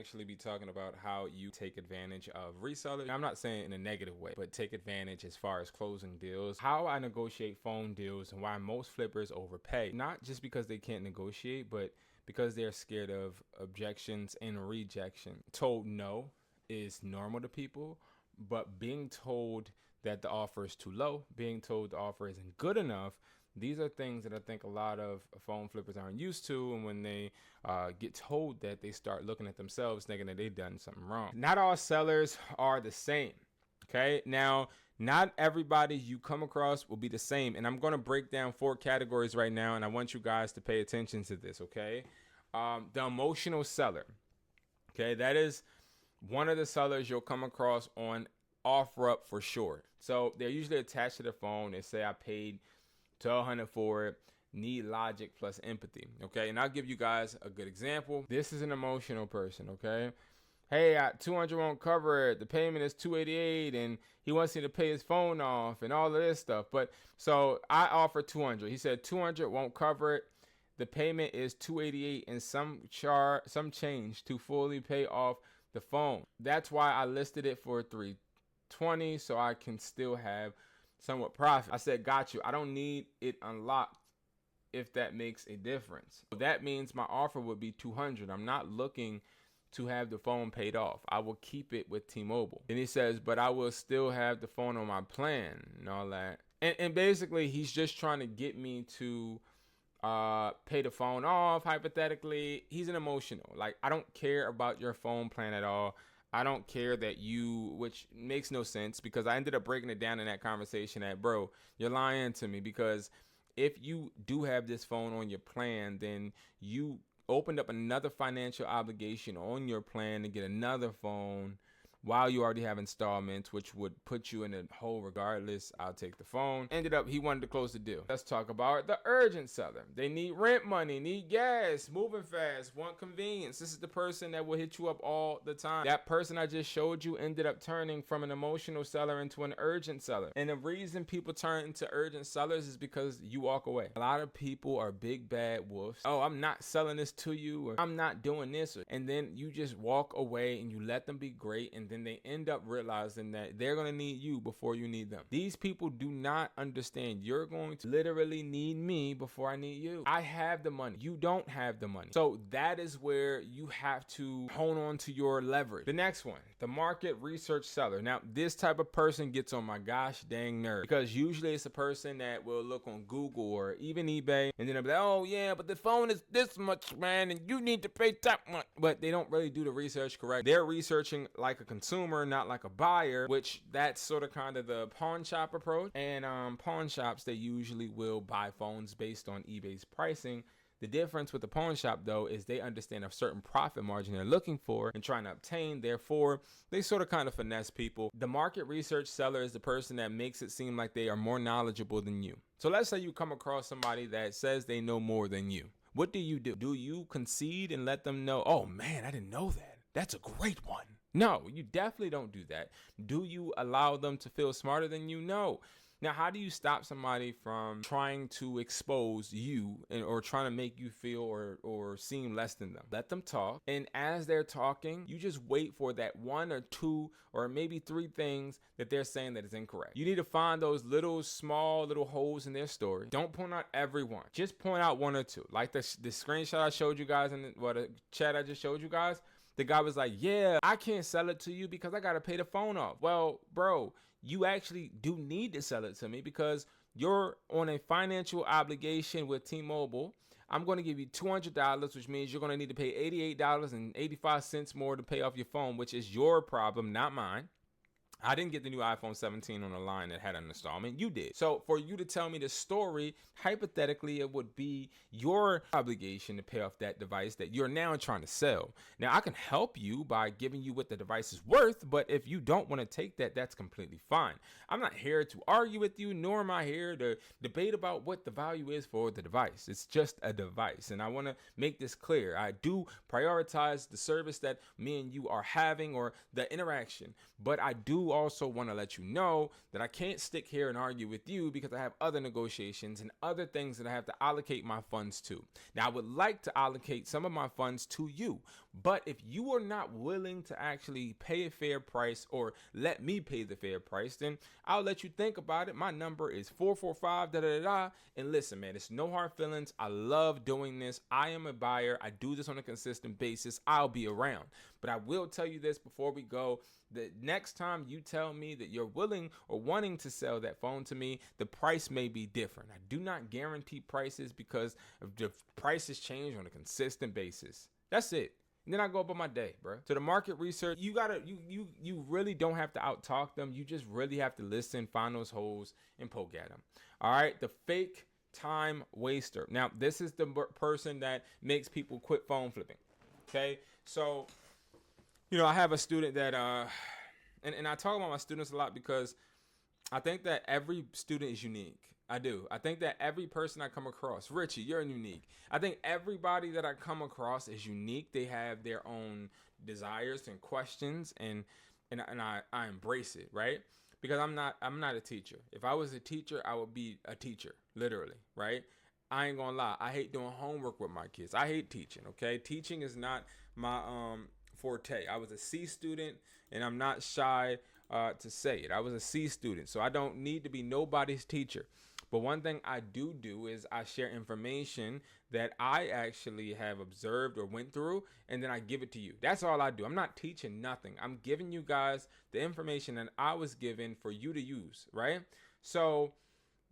actually be talking about how you take advantage of resellers. I'm not saying in a negative way, but take advantage as far as closing deals, how I negotiate phone deals, and why most flippers overpay. Not just because they can't negotiate, but because they're scared of objections and rejection. Told no is normal to people, but being told that the offer is too low, being told the offer isn't good enough, these are things that I think a lot of phone flippers aren't used to. And when they get told that, they start looking at themselves thinking that they've done something wrong. Not all sellers are the same. Okay. Now, not everybody you come across will be the same. And I'm going to break down 4 categories right now. And I want you guys to pay attention to this. Okay. The emotional seller. Okay. That is one of the sellers you'll come across on OfferUp for sure. So they're usually attached to the phone. They say I paid $1,200 for it. Need logic plus empathy. Okay. And I'll give you guys a good example. This is an emotional person. Okay. Hey, 200 won't cover it. The payment is $288 and he wants me to pay his phone off and all of this stuff. But so I offer $200. He said $200 won't cover it. The payment is $288 and some change to fully pay off the phone. That's why I listed it for $320 so I can still have somewhat profit. I said, got you. I don't need it unlocked if that makes a difference. That means my offer would be $200. I'm not looking to have the phone paid off. I will keep it with T-Mobile. And he says, but I will still have the phone on my plan and all that. And basically, he's just trying to get me to pay the phone off. Hypothetically, he's an emotional. Like, I don't care about your phone plan at all. I don't care that which makes no sense, because I ended up breaking it down in that conversation that, bro, you're lying to me, because if you do have this phone on your plan, then you opened up another financial obligation on your plan to get another phone while you already have installments, which would put you in a hole regardless. I'll take the phone. Ended up, he wanted to close the deal. Let's talk about the urgent seller. They need rent money, need gas, moving fast, want convenience. This is the person that will hit you up all the time. That person I just showed you ended up turning from an emotional seller into an urgent seller. And the reason people turn into urgent sellers is because you walk away. A lot of people are big bad wolves. Oh, I'm not selling this to you, or I'm not doing this. And then you just walk away and you let them be great, and then they end up realizing that they're going to need you before you need them. These people do not understand. You're going to literally need me before I need you. I have the money. You don't have the money. So that is where you have to hone on to your leverage. The next one, the market research seller. Now, this type of person gets on my gosh dang nerve, because usually it's a person that will look on Google or even eBay, and then they'll be like, oh yeah, but the phone is this much, man, and you need to pay that much. But they don't really do the research correct. They're researching like a consumer, not like a buyer, which that's sort of kind of the pawn shop approach. And pawn shops, they usually will buy phones based on eBay's pricing. The difference with the pawn shop, though, is they understand a certain profit margin they're looking for and trying to obtain. Therefore, they sort of kind of finesse people. The market research seller is the person that makes it seem like they are more knowledgeable than you. So let's say you come across somebody that says they know more than you. What do? Do you concede and let them know, oh man, I didn't know that. That's a great one. No, you definitely don't do that. Do you allow them to feel smarter than you? No. Now, how do you stop somebody from trying to expose you or trying to make you feel or seem less than them? Let them talk. And as they're talking, you just wait for that 1 or 2 or maybe 3 things that they're saying that is incorrect. You need to find those small little holes in their story. Don't point out everyone. Just point out 1 or 2. Like the screenshot I showed you guys in the chat I just showed you guys. The guy was like, yeah, I can't sell it to you because I got to pay the phone off. Well, bro, you actually do need to sell it to me because you're on a financial obligation with T-Mobile. I'm going to give you $200, which means you're going to need to pay $88.85 more to pay off your phone, which is your problem, not mine. I didn't get the new iPhone 17 on the line that had an installment. You did. So for you to tell me the story, hypothetically, it would be your obligation to pay off that device that you're now trying to sell. Now, I can help you by giving you what the device is worth, but if you don't want to take that, that's completely fine. I'm not here to argue with you, nor am I here to debate about what the value is for the device. It's just a device. And I want to make this clear. I do prioritize the service that me and you are having or the interaction, but I do also want to let you know that I can't stick here and argue with you because I have other negotiations and other things that I have to allocate my funds to. Now, I would like to allocate some of my funds to you. But if you are not willing to actually pay a fair price or let me pay the fair price, then I'll let you think about it. My number is 445 da da da da. And listen, man, it's no hard feelings. I love doing this. I am a buyer. I do this on a consistent basis. I'll be around. But I will tell you this before we go. The next time you tell me that you're willing or wanting to sell that phone to me, the price may be different. I do not guarantee prices because the prices change on a consistent basis. That's it. And then I go about my day, bro. So the market research, you really don't have to out-talk them. You just really have to listen, find those holes, and poke at them. All right, the fake time waster. Now, this is the person that makes people quit phone flipping. Okay, so I have a student that, and I talk about my students a lot because I think that every student is unique. I do. I think that every person I come across, Richie, you're unique. I think everybody that I come across is unique. They have their own desires and questions, and I embrace it, right? Because I'm not a teacher. If I was a teacher, I would be a teacher, literally, right? I ain't gonna lie. I hate doing homework with my kids. I hate teaching, okay? Teaching is not my forte. I was a C student, and I'm not shy to say it. I was a C student, so I don't need to be nobody's teacher. But one thing I do is I share information that I actually have observed or went through, and then I give it to you. That's all I do. I'm not teaching nothing. I'm giving you guys the information that I was given for you to use, right? So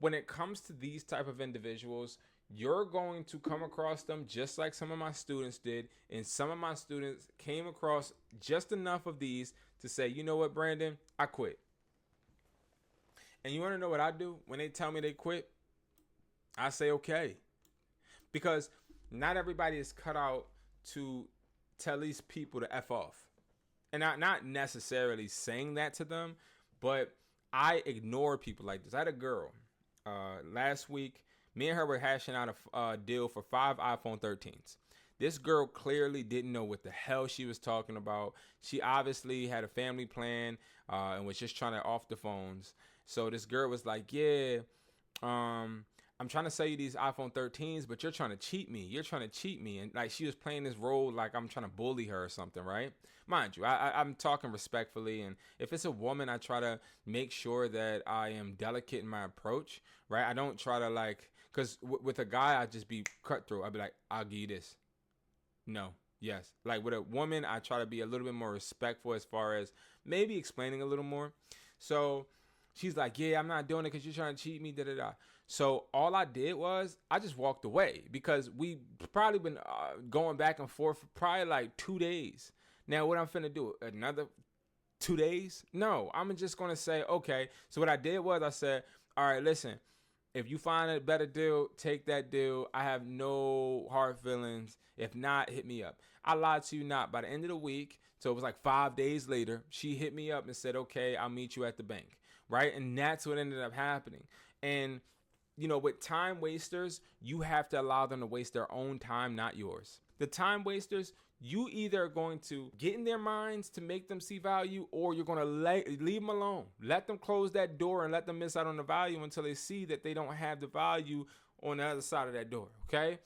when it comes to these type of individuals, you're going to come across them just like some of my students did. And some of my students came across just enough of these to say, you know what, Brandon, I quit. And you want to know what I do when they tell me they quit? I say, okay. Because not everybody is cut out to tell these people to F off. And I'm not necessarily saying that to them, but I ignore people like this. I had a girl last week. Me and her were hashing out a deal for 5 iPhone 13s. This girl clearly didn't know what the hell she was talking about. She obviously had a family plan and was just trying to off the phones. So this girl was like, yeah, I'm trying to sell you these iPhone 13s, but you're trying to cheat me. You're trying to cheat me. And like she was playing this role like I'm trying to bully her or something, right? Mind you, I'm talking respectfully. And if it's a woman, I try to make sure that I am delicate in my approach, right? I don't try to because with a guy, I just be cutthroat. I'd be like, I'll give you this. No. Yes. Like with a woman, I try to be a little bit more respectful as far as maybe explaining a little more. So she's like, yeah, I'm not doing it because you're trying to cheat me, da-da-da. So all I did was I just walked away because we probably been going back and forth for probably like 2 days. Now, what I'm finna do, another 2 days? No, I'm just going to say, okay. So what I did was I said, all right, listen, if you find a better deal, take that deal. I have no hard feelings. If not, hit me up. I lied to you not. By the end of the week, so it was like 5 days later, she hit me up and said, okay, I'll meet you at the bank. Right? And that's what ended up happening. And, with time wasters, you have to allow them to waste their own time, not yours. The time wasters, you either are going to get in their minds to make them see value, or you're going to leave them alone. Let them close that door and let them miss out on the value until they see that they don't have the value on the other side of that door. Okay?